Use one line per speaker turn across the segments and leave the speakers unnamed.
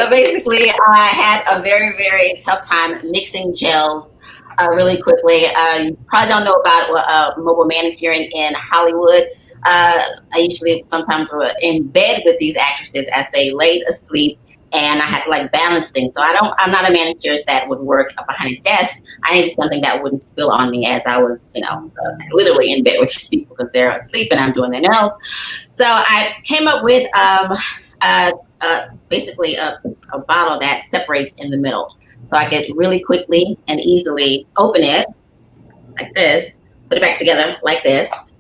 So basically, I had a very, very tough time mixing gels really quickly. You probably don't know about mobile manicure in Hollywood. I usually sometimes were in bed with these actresses as they laid asleep, and I had to like balance things. So I'm not a manicurist that would work behind a desk. I needed something that wouldn't spill on me as I was, literally in bed with these people because they're asleep and I'm doing their nails. So I came up with basically a bottle that separates in the middle. So I could really quickly and easily open it like this, put it back together like this,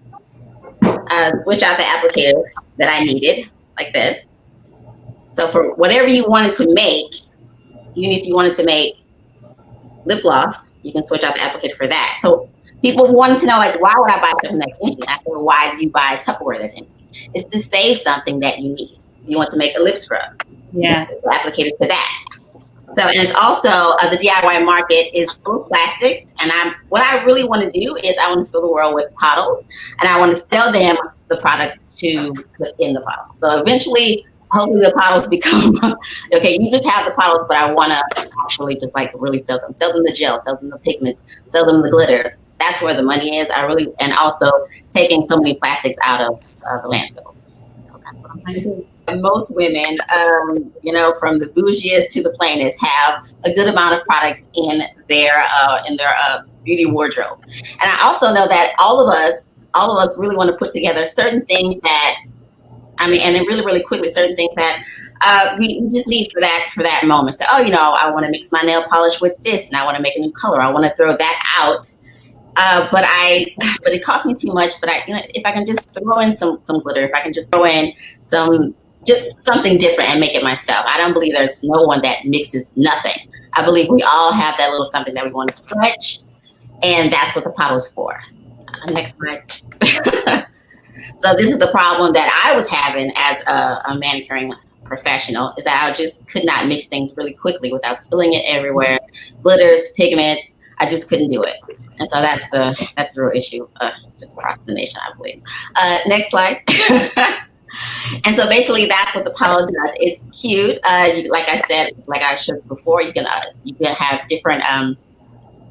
switch out the applicators that I needed like this. So for whatever you wanted to make, even if you wanted to make lip gloss, you can switch out the applicator for that. So people wanted to know, like, why would I buy something that's empty? I said, well, why do you buy Tupperware that's empty? It's to save something that you need. You want to make a lip scrub.
Yeah.
Applicator to that. So, and it's also the DIY market is full of plastics. And what I really want to do is I want to fill the world with bottles, and I want to sell them the product to put in the bottle. So eventually, hopefully the bottles become, okay, you just have the bottles, but I want to actually just like really sell them the gel, sell them the pigments, sell them the glitters. That's where the money is. And also taking so many plastics out of the landfills. So that's what I'm trying to do. And most women, from the bougiest to the plainest, have a good amount of products in their beauty wardrobe. And I also know that all of us really want to put together certain things that, and then really, really quickly, certain things that we just need for that moment. So, I want to mix my nail polish with this, and I want to make a new color. I want to throw that out. But it costs me too much. But if I can just throw in some glitter, if I can just throw in just something different and make it myself. I don't believe there's no one that mixes nothing. I believe we all have that little something that we want to stretch, and that's what the Pottle's for. Next slide. So this is the problem that I was having as a manicuring professional, is that I just could not mix things really quickly without spilling it everywhere. Glitters, pigments, I just couldn't do it. And so that's the real issue, just procrastination, I believe. Next slide. And so basically that's what the Pottle does. It's cute. Like I said, like I showed before, you can have different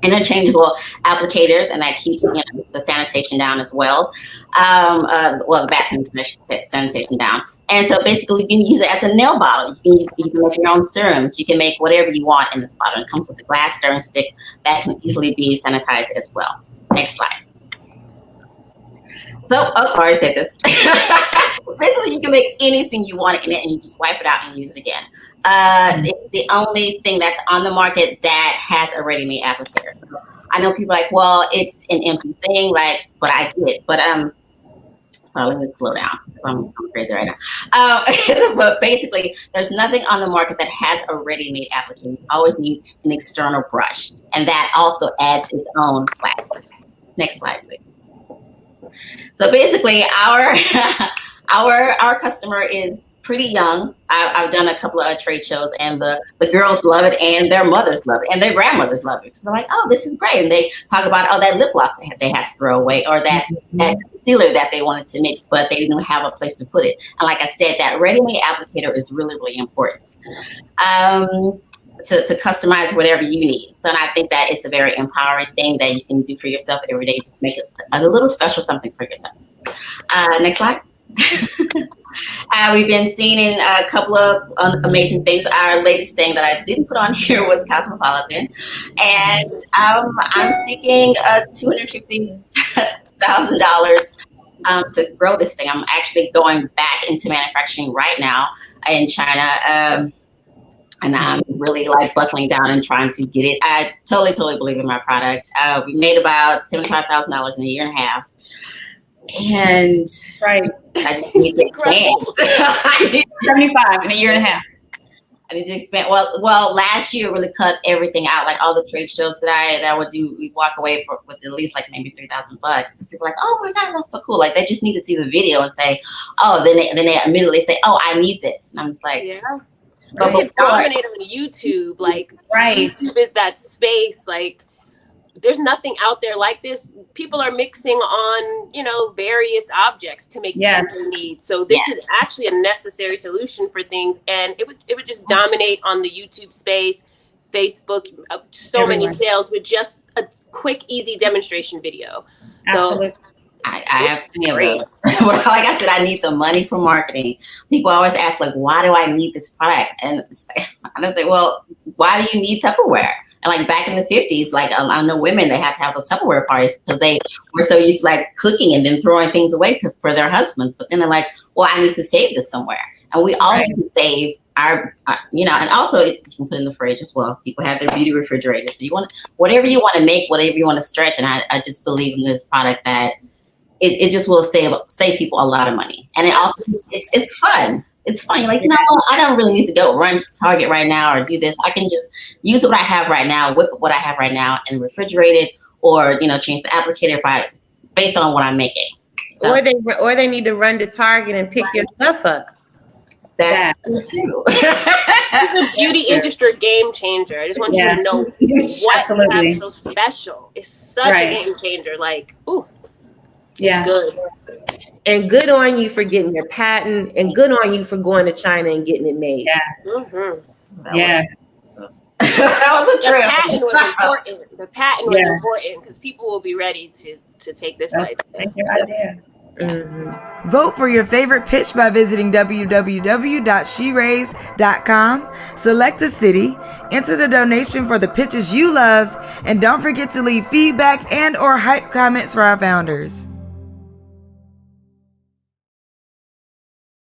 interchangeable applicators, and that keeps the sanitation down as well. The bath sanitation down. And so basically you can use it as a nail bottle. You can make your own serums. You can make whatever you want in this bottle. It comes with a glass stirring stick that can easily be sanitized as well. Next slide. So, I already said this. Basically, you can make anything you want in it, and you just wipe it out and use it again. It's the only thing that's on the market that has a ready-made applicator. I know people are like, well, it's an empty thing, but I get it. But sorry, let me slow down. I'm crazy right now. But basically, there's nothing on the market that has a ready-made applicator. You always need an external brush, and that also adds its own plastic. Next slide, please. So basically, our customer is pretty young. I've done a couple of trade shows, and the girls love it, and their mothers love it, and their grandmothers love it, because they're like, oh, this is great. And they talk about, that lip gloss they had to throw away, or that concealer that they wanted to mix, but they didn't have a place to put it. And like I said, that ready-made applicator is really, really important. To customize whatever you need. So, and I think that it's a very empowering thing that you can do for yourself every day. Just make it a little special something for yourself. Next slide. We've been seeing in a couple of amazing things. Our latest thing that I didn't put on here was Cosmopolitan. And I'm seeking $250,000 to grow this thing. I'm actually going back into manufacturing right now in China. And I'm really buckling down and trying to get it. I totally believe in my product. We made about $75,000 in a year and a half. And
right.
I just need to expand.
75 in a year and a half.
I need to expand. Well, last year really cut everything out. Like all the trade shows that I would do, we walk away with at least maybe $3,000. Because people are like, oh my God, that's so cool. Like they just need to see the video and say, oh, then they immediately say, oh, I need this. And I'm just like,
yeah. But it's dominated on YouTube. Right. YouTube is that space.
there's nothing out there like this. People are mixing on, you know, various objects to make the things they need. So this is actually a necessary solution for things, and it would just dominate on the YouTube space, Facebook, so many sales with just a quick, easy demonstration video.
Absolutely. So I have plenty of those. Like I said, I need the money for marketing. People always ask, like, why do I need this product? And I say, well, why do you need Tupperware? And like back in the 50s, like I know women, they have to have those Tupperware parties because they were so used to like cooking and then throwing things away for their husbands. But then they're like, well, I need to save this somewhere. And we all need to save our, you know, and also you can put in the fridge as well. People have their beauty refrigerators. So you want whatever you want to make, whatever you want to stretch. And I just believe in this product that it just will save people a lot of money. And it also, it's fun. It's fun. You're like, you know, I don't really need to go run to Target right now or do this. I can just use what I have right now, whip what I have right now and refrigerate it, or, you know, change the applicator based on what I'm making. So,
or they need to run to Target and pick your stuff up.
That's good too.
This is a beauty industry game changer. I just want you to know what you have so special. It's such a game changer. Like, ooh, it's good.
And good on you for getting your patent, and good on you for going to China and getting it made.
That was a trip.
The patent was important. The patent was important because people will be ready to take this idea.
Vote for your favorite pitch by visiting www.sheraise.com. Select a city, enter the donation for the pitches you love, and don't forget to leave feedback and or hype comments for our founders.